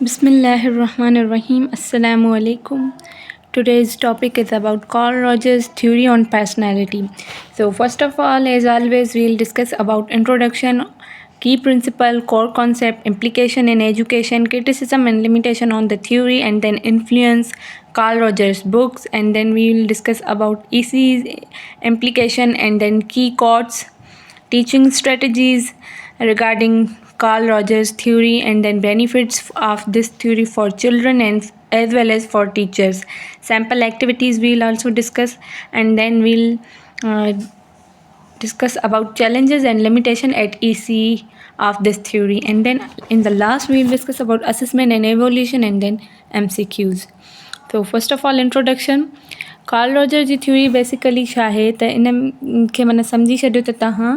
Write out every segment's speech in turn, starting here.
Bismillahirrahmanirrahim. Assalamu alaikum. Today's topic is about Carl Rogers' theory on personality. So first of all, as always, we'll discuss about introduction, key principle, core concept, implication in education, criticism and limitation on the theory, and then influence, Carl Rogers' books, and then we will discuss about EC's implication, and then key quotes, teaching strategies regarding Carl Rogers' theory, and then benefits of this theory for children and as well as for teachers. Sample activities we'll also discuss, and then we'll discuss about challenges and limitation at EC of this theory, and then in the last we'll discuss about assessment and evaluation, and then MCQs. So first of all, introduction. Carl Roger जी theory basically छा आहे त इन खे माना सम्झी छॾियो त तव्हां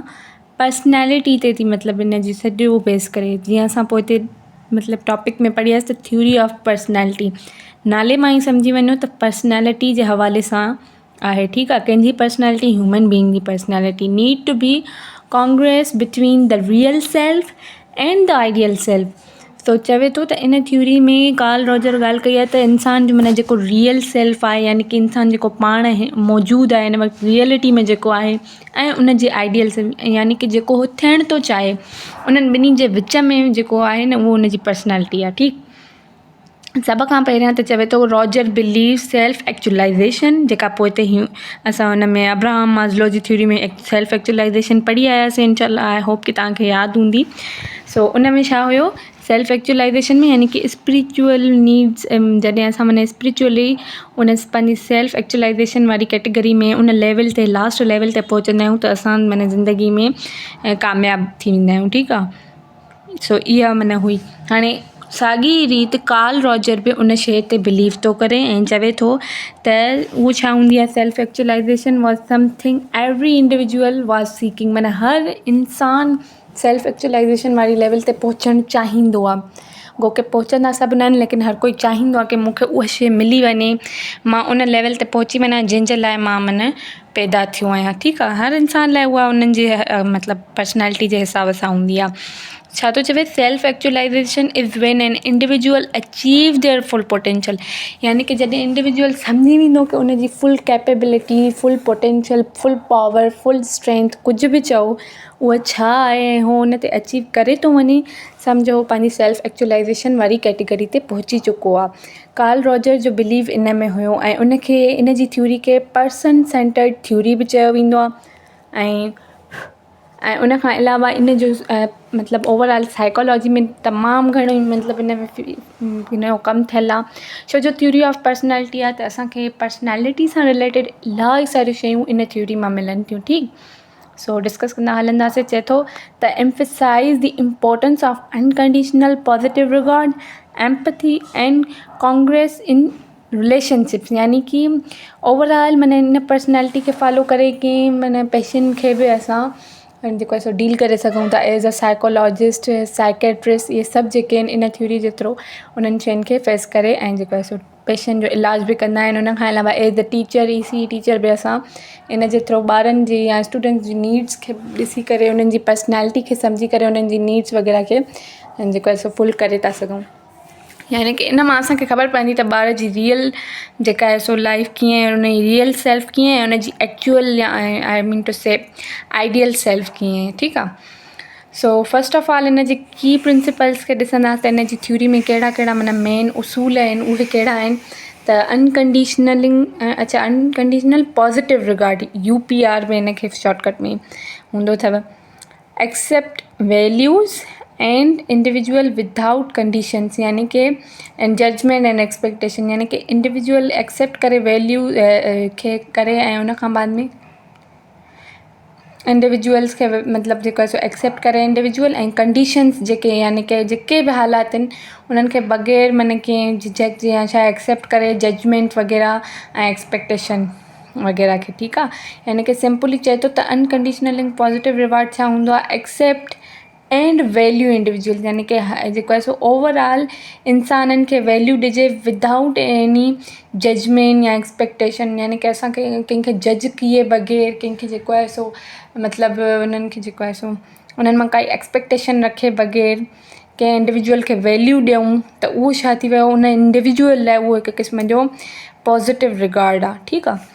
पर्सनैलिटी ते थी मतिलबु इन जी सॼो बेस करे, जीअं असां पोइ हिते मतिलबु टॉपिक में पढ़ियासीं त थ्योरी ऑफ पर्सनैलिटी, नाले मां ई सम्झी वञो त पर्सनैलिटी जे हवाले सां आहे, ठीकु आहे। कंहिंजी पर्सनैलिटी, ह्यूमन बीइंग जी personality need to be congruence between the real self and the ideal self. तो चवे थो त इन थ्योरी में कार्ल रॉजर ॻाल्हि कई आहे त इंसान जो माना जेको रियल सेल्फ आहे, यानी कि इंसान जेको पाण मौजूदु आहे हिन वक़्तु रियलिटी में जेको आहे, ऐं उन जे आइडियल सेल्फ यानी कि जेको उहो थियणु थो चाहे, उन्हनि ॿिन्ही जे विच में जेको आहे न उहो उन जी पर्सनैलिटी आहे, ठीकु। सभ खां पहिरियां त चवे थो रॉजर बिलीव सेल्फ एक्चुअलाइज़ेशन, जेका पोइ हिते असां हुन में अब्राहम मास्लो जी थ्योरी में सेल्फ एक्चुअलाइज़ेशन पढ़ी आयासीं, इंशाल्लाह आई होप कि तव्हांखे यादि हूंदी। सो उन में छा हुयो, सेल्फ एक्चुअलाइज़ेशन में यानी कि स्पिरिचुअल नीड्स, जॾहिं असां माना स्पिरिचुअली उन पंहिंजी सेल्फ एक्चुअलाइज़ेशन वारी कैटेगरी में उन लेवल ते, लास्ट लेवल ते पहुचंदा आहियूं त असां माना ज़िंदगी में कामयाबु थी वेंदा आहियूं, ठीकु आहे। सो इहा माना हुई। हाणे साॻी रीति कार्ल रॉजर बि उन शइ ते बिलीव थो करे ऐं चवे थो त उहो छा हूंदी आहे, self actualization was something every individual was seeking, माना हर इंसान सेल्फ एक्चुअलाइज़ेशन वारी लेवल ते पहुचणु चाहींदो आहे। गो के पहुचंदा सभु न आहिनि, लेकिन हर कोई चाहींदो आहे कि मूंखे उहा शइ मिली वञे, मां उन लेवल ते पहुची वञा जंहिंजे लाइ मां माना पैदा थियो आहियां, ठीकु आहे। हर इंसान लाइ उहा उन्हनि जे मतिलबु पर्सनैलिटी जे हिसाब सां हूंदी आहे। छा थो चवे, self actualization is when an individual achieve their full potential, यानी कि जॾहिं इंडिविजुअल सम्झी वेंदो कि उन जी full capability, full potential, full power, full strength, कुझु बि चओ, उहा छा आहे ऐं उहो उन ते अचीव करे थो वञे, सम्झो पंहिंजी सेल्फ एक्चुअलाइज़ेशन वारी कैटेगरी ते पहुची चुको आहे। कार्ल रॉजर जो बिलीव इन में हुयो ऐं उनखे इन जी थ्योरी खे पर्सन सेंटर्ड थ्योरी बि चयो वेंदो आहे। ऐं उन खां अलावा इन जो मतिलबु ओवरऑल साइकोलॉजी में तमामु घणो मतिलबु इन में इन जो कमु थियलु आहे, छो जो थ्योरी ऑफ पर्सनैलिटी आहे त असांखे पर्सनैलिटी सां रिलेटेड इलाही सारियूं शयूं इन थ्योरी मां मिलनि थियूं, ठीकु। सो डिस्कस कंदा हलंदासीं। चए थो त emphasise the importance of unconditional positive regard, empathy and Congress in relationships, यानी कि ओवरऑल माना इन पर्सनैलिटी खे फॉलो करे कि माना पेशेंट खे बि असां जेको आहे सो डील करे सघूं था एज़ अ साइकोलॉजिस्ट, साइकेट्रिस्ट, इहे सभु जेके आहिनि इन थ्योरी जे थ्रू उन्हनि शयुनि खे फेस करे ऐं जेको आहे सो पेशेंट जो इलाज बि कंदा आहिनि। उन खां अलावा as a teacher, EC teacher बि असां इन जे थ्रू ॿारनि जी या स्टूडेंट्स जी नीड्स खे ॾिसी करे, उन्हनि जी पर्सनैलिटी खे सम्झी करे उन्हनि जी नीड्स वग़ैरह खे जेको आहे सो फुल करे था सघूं, यानी कि इन मां असांखे ख़बर पवंदी त ॿार जी रियल जेका आहे सो लाइफ कीअं आहे, उन जी रियल सेल्फ कीअं आहे, उन जी एक्चुअल या आई मीन टू से आइडियल सेल्फ कीअं आहे, ठीकु आहे। So first of all in जे की प्रिंसिपल्स खे ॾिसंदासीं त इन जी थ्योरी में कहिड़ा कहिड़ा माना मेन उसूल आहिनि, उहे कहिड़ा आहिनि त अनकंडीशनल पॉज़िटिव रिगार्ड, UPR में इन खे शॉर्टकट में हूंदो अथव। Accept values and individual without conditions, यानी कि एंड जजमेंट एंड एक्सपेक्टेशन, यानी कि इंडिविजुअल एक्सेप्ट करे वैल्यू खे करे ऐं उन खां बाद में इंडिविजुअल्स खे मतिलबु जेको आहे सो एक्सेप्ट करे इंडिविजुअल, ऐं कंडीशंस जेके यानी कि जेके बि हालात आहिनि उन्हनि खे बग़ैर माना कंहिं झिझक या छा एक्सेप्ट करे जजमेंट वग़ैरह ऐं एक्सपेक्टेशन वग़ैरह खे, ठीकु आहे। यानी कि सिंपली चए थो त अनकंडीशनल एंड पॉज़िटिव रिवार्ड छा हूंदो आहे, एक्सेप्ट एंड वैल्यू इंडिविजुअल, यानी कि जेको आहे सो ओवरऑल इंसाननि खे वैल्यू ॾिजे विदाउट एनी जजमेंट या एक्सपेक्टेशन, यानी कि असांखे कंहिंखे जज किए बग़ैर, कंहिंखे जेको आहे सो मतिलबु उन्हनि खे जेको आहे सो उन्हनि मां काई एक्सपेक्टेशन रखे बग़ैर, कंहिं इंडिविजुअल खे वैल्यू ॾियूं त उहो छा थी वियो, उन इंडिविजुअल लाइ उहो हिकु क़िस्म जो पॉज़िटिव रिगार्ड आहे। ठीकु आहे।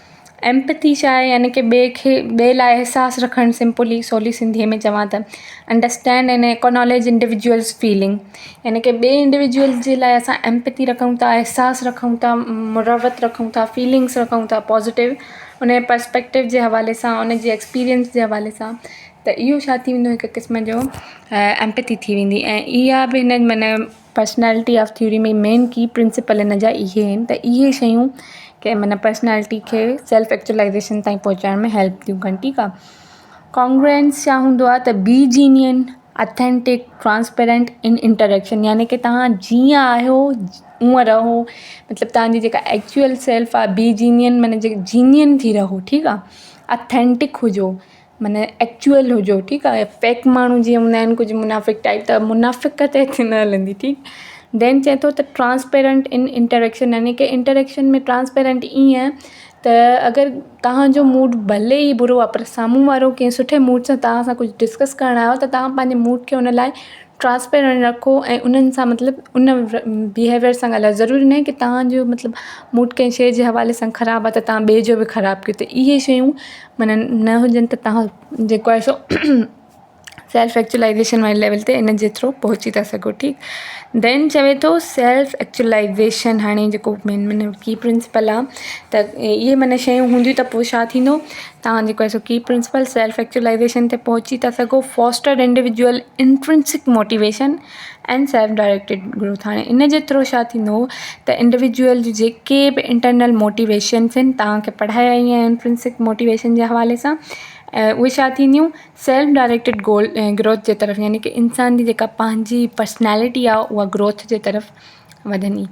एम्पैथी छा आहे, यानी की ॿिए लाइ अहसासु रखणु, सिंपली सवली सिंधीअ में चवां त understand and acknowledge individuals feeling, यानी की ॿिए इंडिविजुअल जे लाइ असां एम्पैथी रखूं था, अहसासु रखूं था, मुरवत रखूं था, फीलिंग्स रखूं था पॉज़िटिव, उन पर्सपेक्टिव जे हवाले सां, उन जे एक्सपीरियंस जे हवाले सां, त इहो छा थी वेंदो, हिकु क़िस्म जो एम्पैथी थी वेंदी। ऐं इहा बि हिन माना पर्सनैलिटी ऑफ थ्योरी में मेन की प्रिंसिपल हिन जा इहे आहिनि त इहे शयूं के माना पर्सनैलिटी खे सेल्फ एक्चुअलाइज़ेशन ताईं पहुचाइण में हेल्प थियूं कनि। ठीकु आहे। कॉन्ग्रुएंस छा हूंदो आहे त be genuine, authentic, transparent in interaction, यानी की तव्हां जीअं आहियो उअं रहो, मतिलबु तव्हांजी जेका एक्चुअल सेल्फ आहे बी जीनियन, माना जेके जीनियन थी रहो। ठीकु आहे। अथेंटिक हुजो, माना एक्चुअल हुजो। ठीकु आहे। फेक माण्हू जीअं हूंदा आहिनि कुझु मुनाफ़िक टाइप, त मुनाफ़िक ते हिते न हलंदी। ठीकु। देन चए थो त ट्रांसपेरेंट इन इंटरेक्शन, यानी की इंटरेक्शन में ट्रांसपेरेंट ईअं त अगरि तव्हांजो मूड भले ई बुरो आहे पर साम्हूं वारो कंहिं सुठे मूड सां तव्हां सां कुझु डिस्कस करणु आयो त तव्हां पंहिंजे मूड खे उन लाइ ट्रांसपेरेंट रखो ऐं उन्हनि सां मतिलबु उन बिहेवियर सां ॻाल्हायो। ज़रूरी न आहे की तव्हांजो मतिलबु मूड कंहिं शइ जे हवाले सां ख़राबु आहे त तव्हां ॿिए जो बि ख़राबु कयो, त इहे शयूं माना न हुजनि त तव्हां जेको आहे सो सेल्फ एक्चुअलाइज़ेशन वारे लेवल ते इन जे थ्रू पहुची था सघो। ठीकु। देन चवे थो सेल्फ एक्चुअलाइज़ेशन, हाणे जेको मेन की प्रिंसिपल आहे त इहे माना शयूं हूंदियूं त पोइ छा थींदो, तव्हां जेको आहे सो की प्रिंसिपल सेल्फ एक्चुअलाइज़ेशन ते पहुची था सघो। Foster individual intrinsic motivation and self directed growth, हाणे इन जे थ्रू छा थींदो त इंडिविजुअल जी जेके बि इंटरनल मोटिवेशन्स आहिनि, तव्हांखे पढ़ाया ई आहिनि इंट्रिंसिक मोटिवेशन जे हवाले सां, उहे छा थींदियूं सेल्फ डायरेक्टेड गोल ग्रोथ जे तरफ़, यानी की इंसान जी जेका पंहिंजी पर्सनैलिटी आहे उहा ग्रोथ जे तरफ़ वधंदी।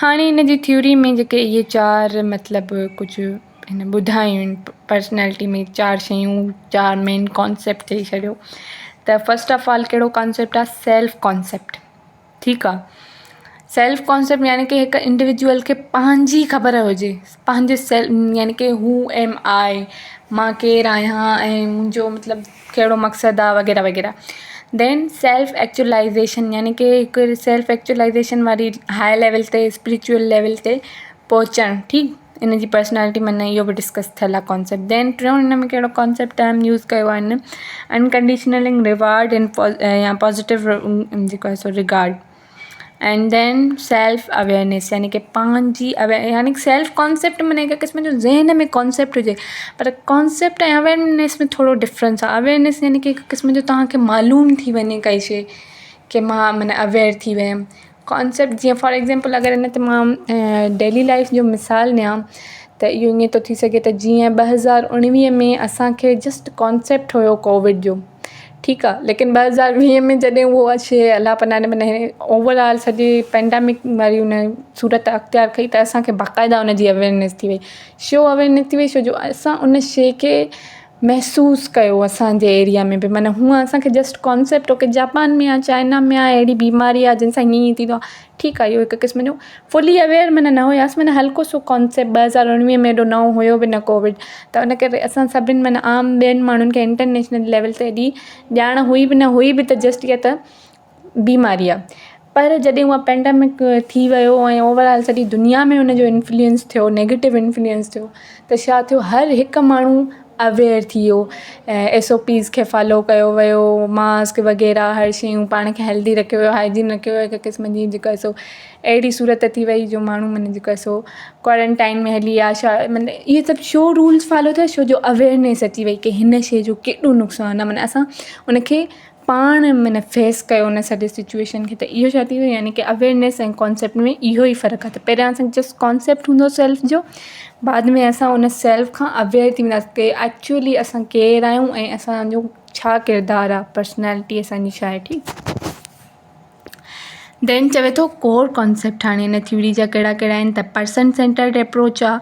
हाणे इन जी थ्योरी में जेके इहे 4 मतिलबु कुझु हिन ॿुधायूं आहिनि पर्सनैलिटी में 4 शयूं, 4 मेन कॉन्सेप्ट चई छॾियो। त फस्ट ऑफ ऑल कहिड़ो कॉन्सेप्ट आहे, सेल्फ कॉन्सेप्ट। ठीकु आहे। सेल्फ कॉन्सेप्ट यानी कि हिकु इंडिविजुअल खे पंहिंजी ख़बर हुजे, पंहिंजे यानी कि हू एम आई, मां केरु आहियां ऐं मुंहिंजो मतिलबु कहिड़ो मक़सदु आहे वग़ैरह वग़ैरह। देन सेल्फ एक्चुअलाइज़ेशन, यानी कि हिकु सेल्फ एक्चुअलाइज़ेशन वारी हाई लेवल ते स्पिरिचुअल लेवल ते पहुचणु। ठीकु। इन जी पर्सनैलिटी माना इहो बि डिस्कस थियल आहे कॉन्सेप्ट। देन टियों हिन में कहिड़ो कॉन्सेप्ट टाइम यूज़ कयो आहे हिन, अनकंडीशनलिंग रिवार्ड इन या पॉज़िटिव जेको आहे सो regard. And then self awareness, यानी कि पंहिंजी यानी कि सेल्फ कॉन्सेप्ट माना हिकु क़िस्म जो ज़हन में कॉन्सेप्ट हुजे, पर कॉन्सेप्ट ऐं अवेयरनेस में थोरो डिफरेंस आहे। अवेयरनेस यानी कि हिकु क़िस्म जो तव्हांखे मालूम थी वञे काई शइ कि मां माना अवेयर थी वियमि। कॉन्सेप्ट जीअं फॉर एग्ज़ाम्पल अगरि इन ते मां डेली लाइफ जो मिसाल ॾियां त इहो ईअं थो थी सघे त जीअं 2019 में असांखे जस्ट कॉन्सेप्ट हुयो कोविड जो। ठीकु आहे। लेकिन 2020 में जॾहिं उहो शइ अलाह पनाह माना ओवरऑल सॼी पेंडेमिक वारी हुन सूरत अख़्तियार कई त असांखे बाक़ाइदा उन जी अवेयरनेस थी वई। छो अवेयरनेस थी वई, छो जो असां उन शइ खे महसूसु कयो असांजे एरिया में बि, माना हूअं असांखे जस्ट कॉन्सेप्ट हो की जापान में आहे, चाइना में आहे, अहिड़ी बीमारी आहे जिन सां हीअं थींदो आहे। ठीकु आहे। इहो हिकु क़िस्म जो फुली अवेयर माना न हुयासीं, माना हल्को सो कॉन्सेप्ट 2019 में एॾो नओं हुयो बि न कोविड, त उन करे असां सभिनि माना आम ॿियनि माण्हुनि खे इंटरनेशनल लेवल ते एॾी ॼाण हुई बि न हुई बि, त जस्ट इहा त बीमारी आहे। पर जॾहिं उहा पेंडेमिक थी वियो ऐं ओवरऑल सॼी दुनिया में उन जो इन्फ्लुएंस थियो, नेगेटिव इन्फ्लुएंस थियो, त छा थियो, हर हिकु माण्हू अवेयर थी वियो, SOPs खे फॉलो कयो वियो, मास्क वग़ैरह हर शयूं पाण खे हेल्दी रखियो वियो, हाइजीन रखियो वियो। हिकु क़िस्म जी जेका सो अहिड़ी सूरत थी वई जो माण्हू माना जेका सो क्वारंटाइन में हली विया, छा माना इहे सभु शो रूल्स फॉलो थिया, छो जो अवेयरनेस अची वई की हिन शइ जो केॾो नुक़सानु आहे, माना असां उनखे पाण माना फेस कयो उन सॼी सिचुएशन खे। त इहो छा थी वियो, यानी कि अवेयरनेस ऐं कॉन्सेप्ट में इहो ई फ़र्क़ु आहे। त पहिरियां असां जस्ट कॉन्सेप्ट हूंदो सेल्फ जो, बाद में असां उन सेल्फ खां अवेयर थी वेंदासीं की एक्चुअली असां केरु आहियूं ऐं असांजो छा किरदारु आहे, पर्सनैलिटी असांजी छा आहे। ठीकु। देन चवे थो कोर कॉन्सेप्ट, हाणे हिन थ्योरी जा कहिड़ा कहिड़ा आहिनि त पर्सन सेंटर्ड अप्रोच आहे।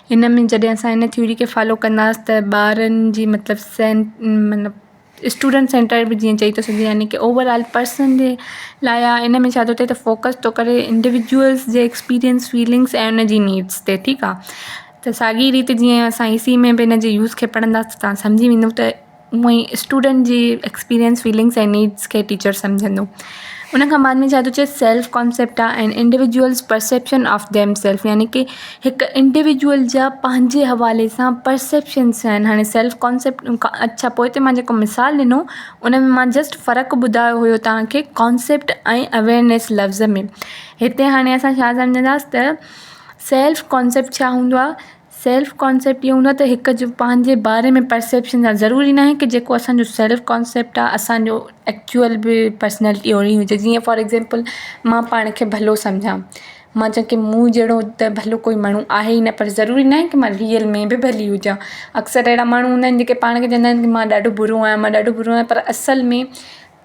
हिन में जॾहिं असां हिन थ्योरी खे फॉलो कंदासीं त ॿारनि जी मतिलबु मतिलबु स्टूडेंट सेंटर बि जीअं चई थो सघे, यानी कि ओवरऑल पर्सन जे लाइ आहे। इन में छा थो थिए त फोकस थो करे इंडिविजुअल्स जे एक्सपीरियंस, फीलिंग्स ऐं उन जी नीड्स ते। ठीकु आहे। त साॻी रीति जीअं असां EC में बि हिन जे यूज़ खे पढ़ंदासीं तव्हां सम्झी वेंदो त उअं ई स्टूडेंट जी एक्सपीरियंस, फीलिंग्स ऐं नीड्स खे टीचर सम्झंदो। उन खां बाद में छा थो चए सेल्फ कॉन्सेप्ट आहे and individuals perception of them self, यानी कि हिकु इंडिविजुअल जा पंहिंजे हवाले सां परसेप्शन्स आहिनि। हाणे सेल्फ कॉन्सेप्ट अच्छा पोइ ते मां जेको मिसाल ॾिनो उन में मां जस्ट फ़र्क़ु ॿुधायो हुयो तव्हांखे कॉन्सेप्ट ऐं अवेयरनेस लफ़्ज़ में। हिते हाणे असां छा सम्झंदासीं त सेल्फ कॉन्सेप्ट छा हूंदो आहे। सेल्फ कॉन्सेप्ट इहो हूंदो आहे त हिकु जो पंहिंजे बारे में परसेप्शन आहे। ज़रूरी न आहे की जेको असांजो सेल्फ कॉन्सेप्ट आहे असांजो एक्चुअल बि पर्सनैलिटी ओहिड़ी हुजे। जीअं फॉर एक्ज़ाम्पल मां पाण खे भलो सम्झां, मां चवां की मूं जहिड़ो त भलो कोई माण्हू आहे ई न, पर ज़रूरी न आहे की मां रियल में बि भली हुजां। अक्सर अहिड़ा माण्हू हूंदा आहिनि जेके पाण खे चवंदा आहिनि की मां ॾाढो बुरो आहियां, मां ॾाढो बुरो आहियां, पर असल में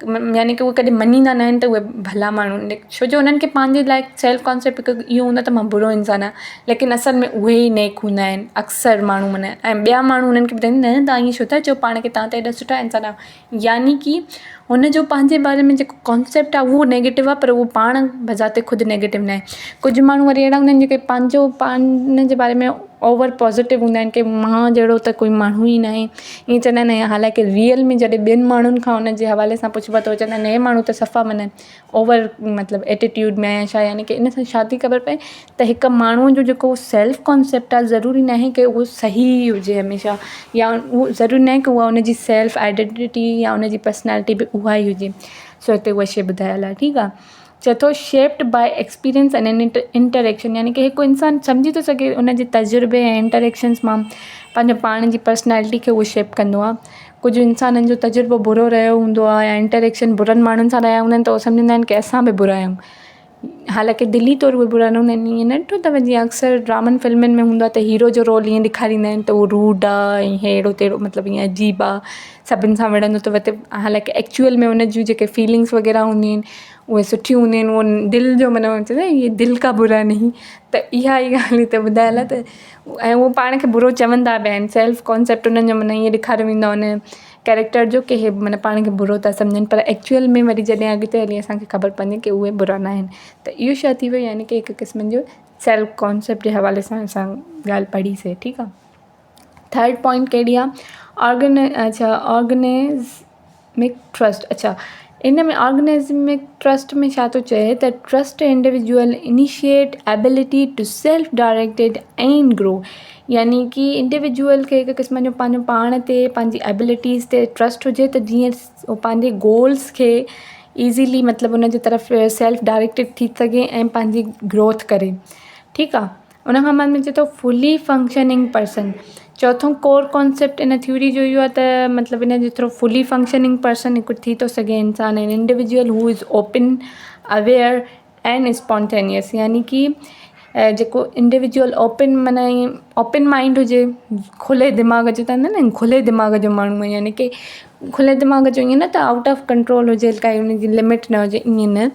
यानी की उहे कॾहिं मञींदा न आहिनि त उहे भला माण्हू आहिनि, छो जो उन्हनि खे पंहिंजे लाइ सेल्फ कॉन्सेप्ट हिकु इहो हूंदो आहे त मां बुरो इंसानु आहियां, लेकिन असल में उहे ई नेक हूंदा आहिनि अक्सर माण्हू माना। ऐं ॿिया माण्हू उन्हनि खे ॿुधाईंदा न तव्हां ईअं छो था चओ पाण खे, तव्हां त एॾा सुठा इंसान आहियो, यानी कि हुनजो पंहिंजे बारे में जेको कॉन्सेप्ट आहे उहो नेगेटिव आहे, पर उहो पाण बज़ाते ख़ुदि नेगेटिव न आहे। कुझु माण्हू वरी अहिड़ा हूंदा आहिनि जेके पाण जे बारे में ओवर पॉज़िटिव हूंदा आहिनि की मां जहिड़ो त कोई माण्हू ई न आहे, ईअं चवंदा आहिनि। हालांकि रियल में जॾहिं ॿियनि माण्हुनि खां हुन जे हवाले सां पुछिबो त चवंदा आहिनि हे माण्हू त सफ़ा माना ओवर मतिलबु एटीट्यूड में आहे छा, यानी की इन सां छा थी ख़बर पए त हिकु माण्हूअ जो जेको सेल्फ कॉन्सेप्ट आहे ज़रूरी न आहे की उहो सही हुजे हमेशह, या उहो ज़रूरी न आहे की उहा उनजी सेल्फ आइडेंटिटी या उनजी पर्सनैलिटी बि उहा ई हुजे। सो हिते उहा शइ ॿुधायल आहे, ठीकु आहे। चए थो shaped by experience and interaction, यानी कि हिकु इंसानु सम्झी थो सघे उनजे तजुर्बे ऐं इंटरेक्शन्स मां पंहिंजो पाण जी पर्सनैलिटी खे उहो शेप कंदो आहे। कुझु इंसाननि जो तजुर्बो बुरो रहियो हूंदो आहे या इंटरेक्शन बुरनि माण्हुनि सां रहिया हूंदा आहिनि त उहो सम्झंदा आहिनि की असां बि बुरा आहियूं, हालांकि दिली तौरु उहे बुरा न हूंदा आहिनि। ईअं न ॾिठो अथव जीअं अक्सर ड्रामनि फिल्मनि में हूंदो आहे त हीरो जो रोल ईअं ॾेखारींदा आहिनि त उहो रूड आहे ऐं हेड़ो तेड़ो, मतिलबु ईअं अजीब आहे, सभिनि सां विढ़ंदो अथव त हालांकि एक्चुअल में उन जूं जेके फीलिंग्स वग़ैरह हूंदियूं आहिनि उहे सुठियूं हूंदियूं आहिनि, उहो दिलि जो माना चवंदा आहिनि इहे दिलि का बुरा नहीं, त इहा ई ॻाल्हि हिते ॿुधायल आहे। त ऐं उहो पाण खे बुरो चवंदा बि आहिनि, सेल्फ कॉन्सेप्ट उन्हनि जो माना ईअं ॾेखारियो वेंदो आहे उन कैरेक्टर जो की हे माना पाण खे बुरो था सम्झनि, पर एक्चुअल में वरी जॾहिं अॻिते हली असांखे ख़बर पवंदी की उहे बुरा न आहिनि। त इहो छा थी वियो, यानी कि हिकु क़िस्म जो सेल्फ कॉन्सेप्ट जे हवाले सां असां ॻाल्हि पढ़ीसीं, ठीकु आहे। थर्ड पॉइंट कहिड़ी आहे, ऑर्गेनाइज़मिक ट्रस्ट। अच्छा, इन में ऑर्गेनाइज़मिक ट्रस्ट में छा थो चए त trust individual initiate ability to self directed and grow, यानी कि इंडिविजुअल खे हिकु क़िस्म जो पंहिंजो पाण ते पंहिंजी एबिलिटीज़ ते ट्रस्ट हुजे त जीअं उहो पंहिंजे गोल्स खे ईज़ीली मतिलबु उन जे तरफ़ सेल्फ डायरेक्टेड थी सघे ऐं पंहिंजी ग्रोथ करे, ठीकु आहे। उन खां बाद में चए थो फुली फंक्शनिंग पर्सन। चौथों कोर कॉन्सेप्ट इन थ्योरी जो इहो आहे त मतिलबु इन जे थ्रू फुली फंक्शनिंग पर्सन हिकु थी थो सघे इंसानु, an individual who is open aware and spontaneous, यानी कि जेको इंडिविजुअल ओपन माना ओपन माइंड हुजे, खुले दिमाग़ जो चवंदा आहिनि न, खुले दिमाग़ जो माण्हू आहे, यानी कि खुले दिमाग़ जो ईअं न त आउट ऑफ कंट्रोल हुजे, काई उनजी लिमिट न हुजे, ईअं न।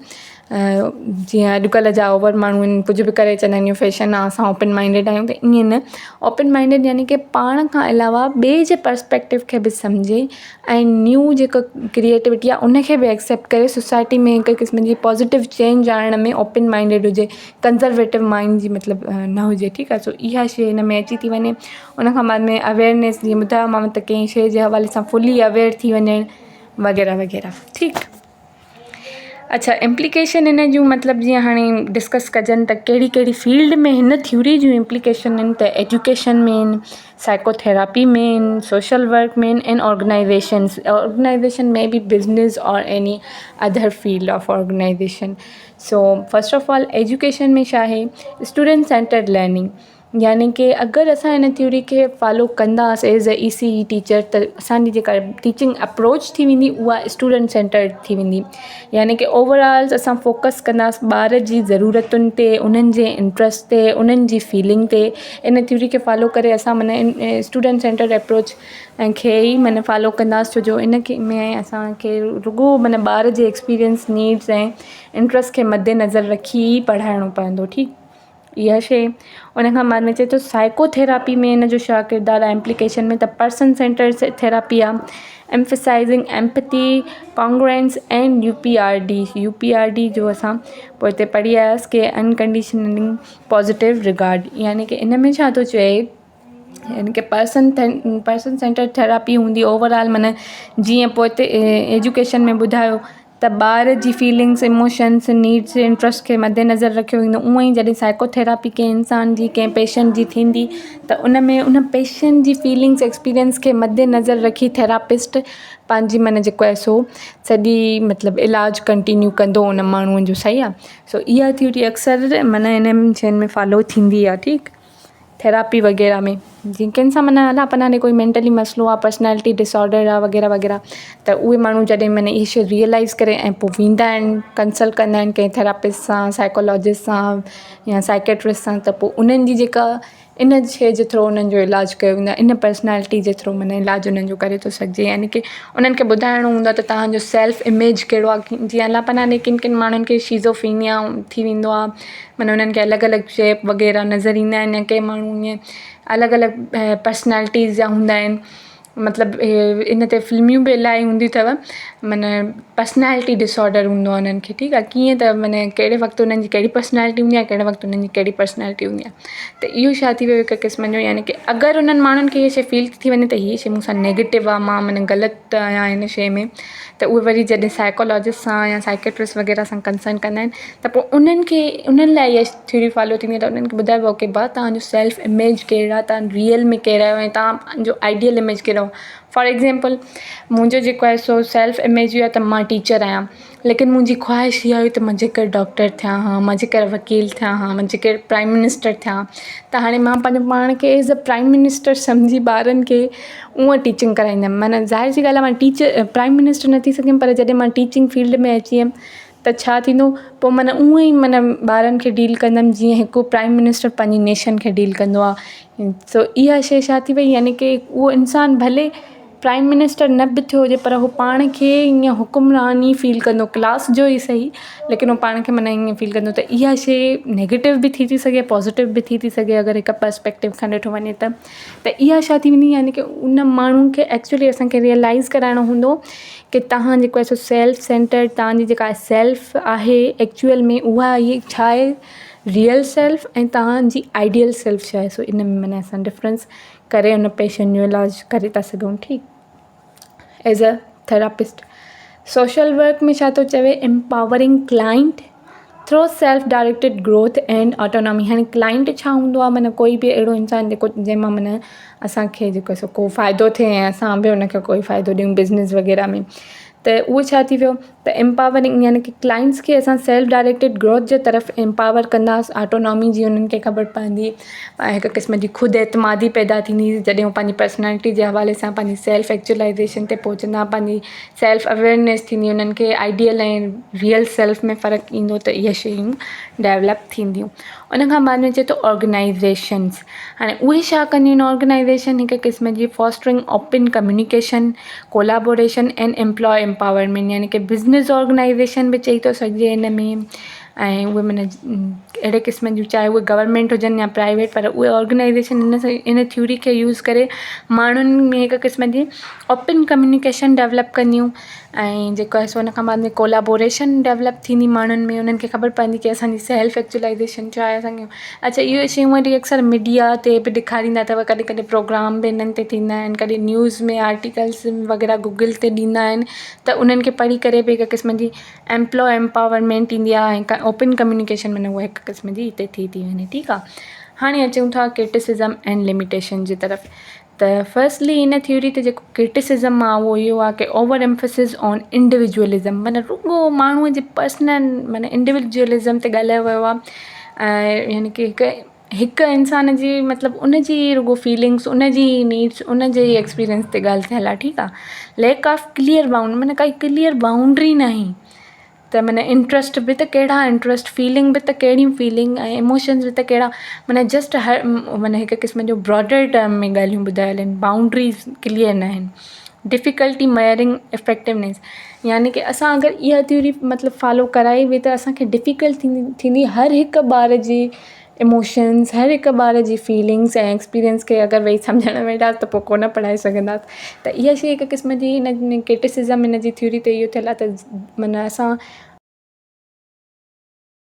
जीअं अॼुकल्ह जा ओवर माण्हू आहिनि, कुझु बि करे चवंदा आहिनि इहो फैशन आहे, असां ओपन माइंडेड आहियूं, त ईअं न। ओपन माइंडेड यानी कि पाण खां अलावा ॿिए जे पर्सपेक्टिव खे बि सम्झे ऐं न्यू जेको क्रिएटिविटी आहे उनखे बि एक्सेप्ट करे सोसाइटी में हिकु क़िस्म जी पॉज़िटिव चेंज आणण में ओपन माइंडेड हुजे, कंज़र्वेटिव माइंड जी मतिलबु न हुजे, ठीकु आहे। सो इहा शइ हिन में अची थी वञे। उन खां बाद में अवेयरनेस, जीअं ॿुधायोमांव त कंहिं शइ जे हवाले सां फुली अवेयर थी वञणु वग़ैरह वग़ैरह, ठीकु। अच्छा, इम्प्लीकेशन इन जूं मतिलबु जीअं हाणे डिस्कस कजनि त कहिड़ी कहिड़ी फील्ड में हिन थ्योरी जूं इम्प्लीकेशन आहिनि, त एजुकेशन में आहिनि, साइकोथेरापी में आहिनि, सोशल वर्क में आहिनि, एंड ऑर्गेनाइज़ेशन में बि बिज़नेस और any other field of organization. So first of all education में छा आहे, स्टूडेंट सेंटर्ड लर्निंग, यानी कि अगरि असां हिन थ्योरी खे फॉलो कंदासीं एज़ अ ECE टीचर त असांजी जेका टीचिंग अप्रोच थी वेंदी उहा स्टूडेंट सेंटर्ड थी वेंदी, यानी कि ओवरऑल असां फोकस कंदासीं ॿार जी ज़रूरतुनि ते, उन्हनि जे इंट्रस्ट ते, उन्हनि जी फीलिंग ते। इन थ्योरी खे फॉलो करे असां माना स्टूडेंट सेंटर्ड अप्रोच खे ई माना फॉलो कंदासीं, छो जो इन खे में असांखे रुॻो माना ॿार जे एक्सपीरियंस, नीड्स ऐं इंट्रस्ट खे मद्देनज़र रखी ई पढ़ाइणो पवंदो, ठीकु। इहा शइ। उन खां बाद में चए थो साइकोथेरापी में इन जो छा किरदारु आहे एम्प्लीकेशन में, त पर्सन सेंटर्ड थेरापी आहे, एम्फसाइज़िंग एम्पैथी, कॉन्ग्रुएंस एंड UPRD जो असां पोइ हिते पढ़ी आयासीं कि अनकंडीशनली पॉज़िटिव रिगार्ड, यानी कि इन में छा थो चए, यानी कि पर्सन सेंटर्ड थेरापी हूंदी ओवरऑल, माना जीअं पोइ हिते एजुकेशन में ॿुधायो त ॿार जी फीलिंग्स इमोशन्स नीड्स इंट्रस्ट खे मद्देनज़र रखियो वेंदो। उअं ई जॾहिं साइकोथेरापी कंहिं इंसान जी कंहिं पेशेंट जी थींदी त उन में उन पेशेंट जी फीलिंग्स एक्सपीरियंस खे मद्देनज़र रखी थेरापिस्ट पंहिंजी मन जेको आहे सो सॼी मतिलबु इलाजु कंटिन्यू कंदो उन माण्हूअ जो। सही आहे। सो इहा थ्योरी अक्सर माना इन्हनि शयुनि में फॉलो थींदी आहे। ठीकु, थेरापी वग़ैरह में जीअं कंहिं सां माना अला पना ने कोई मेंटली मसइलो आहे, पर्सनैलिटी डिसऑर्डर आहे वग़ैरह वग़ैरह, त उहे माण्हू जॾहिं माना इहे शइ रियलाइज़ करे ऐं पोइ वेंदा आहिनि कंसल्ट कंदा आहिनि कंहिं थेरापिस्ट सां, साइकोलॉजिस्ट सां या साइकेट्रिस्ट सां, त पोइ उन्हनि जी जेका इन शइ जे थ्रू उन्हनि जो इलाजु कयो वेंदो आहे, इन पर्सनैलिटी जे थ्रू माना इलाजु उन्हनि जो करे थो सघिजे। यानी की उन्हनि खे ॿुधाइणो हूंदो आहे त तव्हांजो सेल्फ इमेज कहिड़ो आहे। जीअं अला पना ने किन किन माण्हुनि खे शीज़ोफ्रीनिया थी वेंदो आहे, माना उन्हनि खे अलॻि अलॻि शेप वग़ैरह नज़र ईंदा आहिनि, या कंहिं माण्हू ईअं अलॻि अलॻि पर्सनैलिटीज़ जा हूंदा आहिनि। मतिलबु इन ते फिल्मियूं बि इलाही हूंदियूं अथव, माना पर्सनैलिटी डिसऑर्डर हूंदो आहे उन्हनि खे। ठीकु आहे, कीअं त माना कहिड़े वक़्तु उन्हनि जी कहिड़ी पर्सनैलिटी हूंदी आहे, कहिड़े वक़्तु उन्हनि जी कहिड़ी पर्सनैलिटी हूंदी आहे। त इहो छा थी वियो हिकु क़िस्म जो, यानी की अगरि उन्हनि माण्हुनि खे इहा शइ फील थी वञे त हीअ शइ मूंसां नेगेटिव आहे, मां माना ग़लति आहियां हिन शइ में, त उहे वरी जॾहिं साइकोलॉजिस्ट सां या साइकेट्रिस्ट वग़ैरह सां कंसल्ट कंदा आहिनि त पोइ उन्हनि खे उन्हनि लाइ इहा थ्योरी फॉलो थींदी आहे। त उन्हनि खे ॿुधाइबो की भाउ तव्हांजो सेल्फ इमेज कहिड़ा आहे, तव्हां रियल में कहिड़ा आहियो ऐं तव्हांजो आइडियल इमेज कहिड़ो। फॉर एग्ज़ाम्पल मुंहिंजो जेको आहे सो सेल्फ इमेज इहो आहे त मां टीचर आहियां, लेकिन मुंहिंजी ख़्वाहिश इहा हुई त मां जेकर डॉक्टर थियां हा, मां जेकर वकील थियां हा, मां जेकर प्राइम मिनिस्टर थियां। त हाणे मां पंहिंजो पाण खे एज़ अ प्राइम मिनिस्टर सम्झी ॿारनि खे उअं टीचिंग कराईंदमि। माना ज़ाहिर सी ॻाल्हि आहे, मां टीचर प्राइम मिनिस्टर न थी सघियमि, पर जॾहिं मां टीचिंग फील्ड में अची वियमि त छा थींदो, पोइ माना उअं ई माना ॿारनि खे डील कंदमि जीअं हिकु प्राइम मिनिस्टर पंहिंजी नेशन खे डील कंदो आहे। सो इहा शइ छा थी वई, यानी की उहो इंसानु भले प्राइम मिनिस्टर न बि थियो हुजे पर उहो पाण खे ईअं हुकुमरानी फील कंदो, क्लास जो ई सही, लेकिन उहो पाण खे माना ईअं फील कंदो। त इहा शइ नेगेटिव बि थी सघे, पॉज़िटिव बि थी सघे अगरि हिकु पर्सपेक्टिव खां ॾिठो वञे त इहा छा थी वेंदी, यानी की उन माण्हुनि खे एक्चुअली असांखे रियलाइज़ कराइणो हूंदो की तव्हां जेको आहे सो सेल्फ सेंटर्ड, तव्हांजी जेका सेल्फ आहे एक्चुअल में उहा इहे छा आहे, रियल सेल्फ ऐं तव्हांजी आइडियल सेल्फ छा आहे। सो इन में माना असां डिफरेंस करे उन पेशेंट जो इलाजु करे था सघूं। ठीकु, as a therapist social work में छा थो चवे, empowering client through self directed growth and autonomy. हाणे क्लाइंट छा हूंदो आहे, माना कोई बि अहिड़ो इंसानु जेको जंहिंमां माना असांखे जेको आहे सो को फ़ाइदो थिए ऐं असां बि उनखे कोई फ़ाइदो ॾियूं बिज़नेस वग़ैरह में। त उहो छा थी वियो त एम्पावरिंग, यानी की क्लाइंट्स खे असां सेल्फ डायरेक्टेड ग्रोथ जे तरफ़ एम्पावर कंदासीं। ऑटोनॉमी जी उन्हनि खे ख़बर पवंदी, हिकु क़िस्म जी ख़ुदि एतमादी पैदा थींदी जॾहिं हू पंहिंजी पर्सनैलिटी जे हवाले सां पंहिंजी सेल्फ एक्चुलाइज़ेशन ते पहुचंदा, पंहिंजी सेल्फ अवेयरनेस थींदी, उन्हनि खे आइडियल ऐं रियल सेल्फ में फ़र्क़ु ईंदो, त इहे शयूं डेवलप थींदियूं। उन खां बाद में चए थो ऑर्गेनाइज़ेशन्स। हाणे उहे छा कंदियूं आहिनि ऑर्गेनाइज़ेशन, हिकु क़िस्म जी fostering open communication, collaboration and employ empowerment, यानी की बिज़नेस ऑर्गेनाइज़ेशन बि चई थो सघिजे हिन में। ऐं उहे माना अहिड़े क़िस्म जूं, चाहे उहे गवर्नमेंट हुजनि या प्राइवेट, पर उहे ऑर्गेनाइज़ेशन इन थ्योरी खे यूज़ करे माण्हुनि में हिकु क़िस्म जी ओपन कम्युनिकेशन डेवलप कंदियूं। ऐं जेको आहे सो उन खां बाद में कोलाबोरेशन डेवलप थींदी माण्हुनि में, उन्हनि खे ख़बर पवंदी की असांजी सेल्फ एक्चुलाइज़ेशन छा आहे असांखे। अच्छा, इहो शयूं वरी अक्सर मीडिया ते बि ॾेखारींदा अथव, कॾहिं कॾहिं प्रोग्राम बि इन्हनि ते थींदा आहिनि, कॾहिं न्यूज़ में आर्टिकल्स वग़ैरह गूगल ते ॾींदा आहिनि, त उन्हनि खे पढ़ी करे बि हिकु क़िस्म जी एम्प्लॉय एम्पावरमेंट ईंदी आहे ऐं ओपन कम्युनिकेशन माना उहा हिकु क़िस्म जी हिते थी वञे। ठीकु आहे, हाणे अचूं था क्रिटिसिज़म एंड लिमिटेशन जी तरफ़। त फर्स्टली इन थ्योरी ते जेको क्रिटिसिज़म आहे उहो इहो आहे की ओवर एम्फसिस ऑन इंडिविजुअलिज़म, माना रुॻो माण्हूअ जे पर्सनल माना इंडिविजुअलिज़म ते ॻाल्हायो वियो आहे। ऐं यानी की हिकु इंसान जी मतिलबु उन जी रुॻो फीलिंग्स, उन जी नीड्स, उन जे एक्सपीरियंस ते ॻाल्हि थियल आहे। ठीकु आहे, लैक ऑफ क्लियर बाउंड, माना काई क्लियर बाउंड्री न आहे। त माना इंट्रस्ट बि त कहिड़ा इंट्रस्ट, फीलिंग बि त कहिड़ियूं फीलिंग, ऐं इमोशन्स बि त कहिड़ा, माना जस्ट हर माना हिकु क़िस्म जो ब्रॉडर टर्म में ॻाल्हियूं ॿुधायल आहिनि, बाउंड्रीज़ क्लियर न आहिनि। डिफ़िकल्टी मेयरिंग इफेक्टिवनेस, यानी की असां अगरि इहा थ्योरी मतिलबु फॉलो कराई हुई त असांखे डिफ़िकल्ट थींदी हर हिकु ॿार जी इमोशन्स, हर हिकु ॿार जी फीलिंग्स ऐं एक्सपीरियंस खे अगरि वेही सम्झण वेंदासीं त पोइ कोन पढ़ाए सघंदासीं। त इहा शइ हिकु क़िस्म जी हिन क्रिटिसिज़म हिन जी थ्योरी ते इहो थियल आहे त माना असां